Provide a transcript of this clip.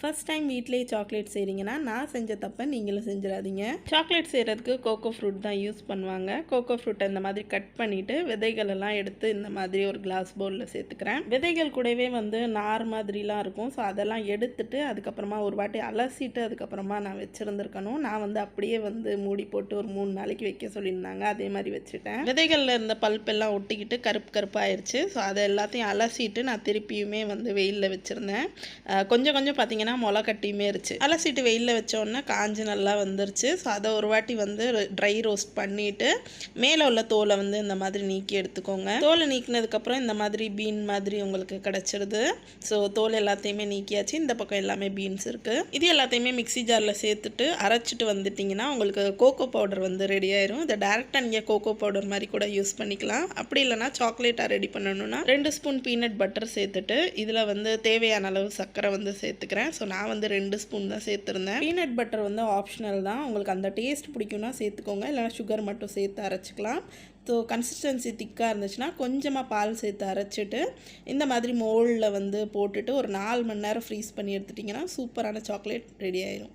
First time வீட்டிலேயே chocolate செய்கிறீங்கன்னா நான் செஞ்ச தப்பை நீங்களும் செஞ்சிடாதீங்க. சாக்லேட் செய்கிறதுக்கு கோகோ ஃப்ரூட் தான் யூஸ் பண்ணுவாங்க. கோகோ ஃப்ரூட்டை இந்த மாதிரி கட் பண்ணிவிட்டு விதைகள் எல்லாம் எடுத்து இந்த மாதிரி ஒரு கிளாஸ் பவுலில் சேர்த்துக்கிறேன். விதைகள் கூடவே வந்து நார் மாதிரிலாம் இருக்கும். ஸோ அதெல்லாம் எடுத்துட்டு அதுக்கப்புறமா ஒரு வாட்டி அலசிட்டு அதுக்கப்புறமா நான் வச்சுருந்துருக்கணும். நான் வந்து அப்படியே வந்து மூடி போட்டு ஒரு 3 நாளைக்கு வைக்க சொல்லியிருந்தாங்க. அதே மாதிரி வச்சுட்டேன். விதைகளில் இருந்த பல்ப் எல்லாம் ஒட்டிக்கிட்டு கருப்பாயிருச்சு. ஸோ அதை எல்லாத்தையும் அலசிட்டு நான் திருப்பியுமே வந்து வெயிலில் வச்சுருந்தேன். கொஞ்சம் பார்த்தீங்கன்னா முளை கட்டியுமே இருந்துச்சு. அலசிட்டு வெயிலில் வச்சோன்னா காஞ்சு நல்லா வந்துருச்சு. ஸோ அதை ஒரு வாட்டி வந்து ட்ரை ரோஸ்ட் பண்ணிவிட்டு மேலே உள்ள தோலை வந்து இந்த மாதிரி நீக்கி எடுத்துக்கோங்க. தோலை நீக்கினதுக்கப்புறம் இந்த மாதிரி பீன் மாதிரி உங்களுக்கு கிடச்சிருது. ஸோ தோல் எல்லாத்தையுமே நீக்கியாச்சு. இந்த பக்கம் எல்லாமே பீன்ஸ் இருக்குது. இது எல்லாத்தையுமே மிக்ஸி ஜாரில் சேர்த்துட்டு அரைச்சிட்டு வந்துட்டிங்கன்னா உங்களுக்கு கோகோ பவுடர் வந்து ரெடி ஆயிரும். இதை டேரெக்டாக நீங்கள் கோகோ பவுடர் மாதிரி கூட யூஸ் பண்ணிக்கலாம். அப்படி இல்லைனா சாக்லேட்டாக ரெடி பண்ணணும்னா 2 ஸ்பூன் பீனட் பட்டர் சேர்த்துட்டு இதில் வந்து தேவையான அளவு சர்க்கரை வந்து சேர்த்துக்கிறேன். ஸோ நான் வந்து 2 ஸ்பூன் தான் சேர்த்துருந்தேன். பீனட் பட்டர் வந்து ஆப்ஷனல் தான். உங்களுக்கு அந்த டேஸ்ட் பிடிக்கும்னா சேர்த்துக்கோங்க. இல்லைனா சுகர் மட்டும் சேர்த்து அரைச்சிக்கலாம். ஸோ கன்சிஸ்டன்சி திக்காக இருந்துச்சுன்னா கொஞ்சமாக பால் சேர்த்து அரைச்சிட்டு இந்த மாதிரி மோல்டில் வந்து போட்டுட்டு ஒரு 4 மணி நேரம் ஃப்ரீஸ் பண்ணி எடுத்துட்டிங்கன்னா சூப்பரான சாக்லேட் ரெடி ஆயிடும்.